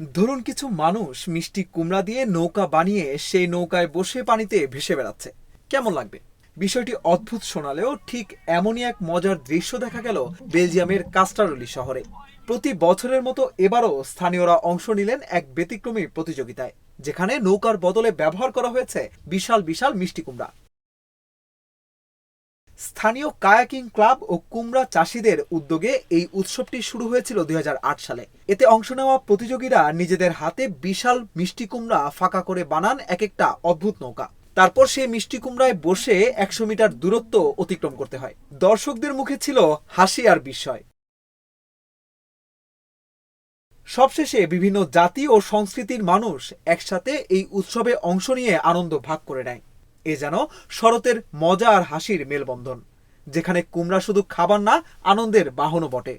ধরুন কিছু মানুষ মিষ্টি কুমড়া দিয়ে নৌকা বানিয়ে সেই নৌকায় বসে পানিতে ভেসে বেড়াচ্ছে। কেমন লাগবে? বিষয়টি অদ্ভুত শোনালেও ঠিক এমনই এক মজার দৃশ্য দেখা গেল বেলজিয়ামের কাস্টারলি শহরে। প্রতি বছরের মতো এবারও স্থানীয়রা অংশ নিলেন এক ব্যতিক্রমী প্রতিযোগিতায়, যেখানে নৌকার বদলে ব্যবহার করা হয়েছে বিশাল বিশাল মিষ্টি কুমড়া। স্থানীয় কায়াকিং ক্লাব ও কুমড়া চাষিদের উদ্যোগে এই উৎসবটি শুরু হয়েছিল ২০০৮ সালে। এতে অংশ নেওয়া প্রতিযোগীরা নিজেদের হাতে বিশাল মিষ্টি কুমড়া ফাঁকা করে বানান এক একটা অদ্ভুত নৌকা। তারপর সেই মিষ্টি কুমড়ায় বসে ১০০ মিটার দূরত্ব অতিক্রম করতে হয়। দর্শকদের মুখে ছিল হাসি আর বিস্ময়। সবশেষে বিভিন্ন জাতি ও সংস্কৃতির মানুষ একসাথে এই উৎসবে অংশ নিয়ে আনন্দ ভাগ করে নেয়। এ যেন শরতের মজা আর হাসির মেলবন্ধন, যেখানে কুমড়া শুধু খাবার না, আনন্দের বাহনও বটে।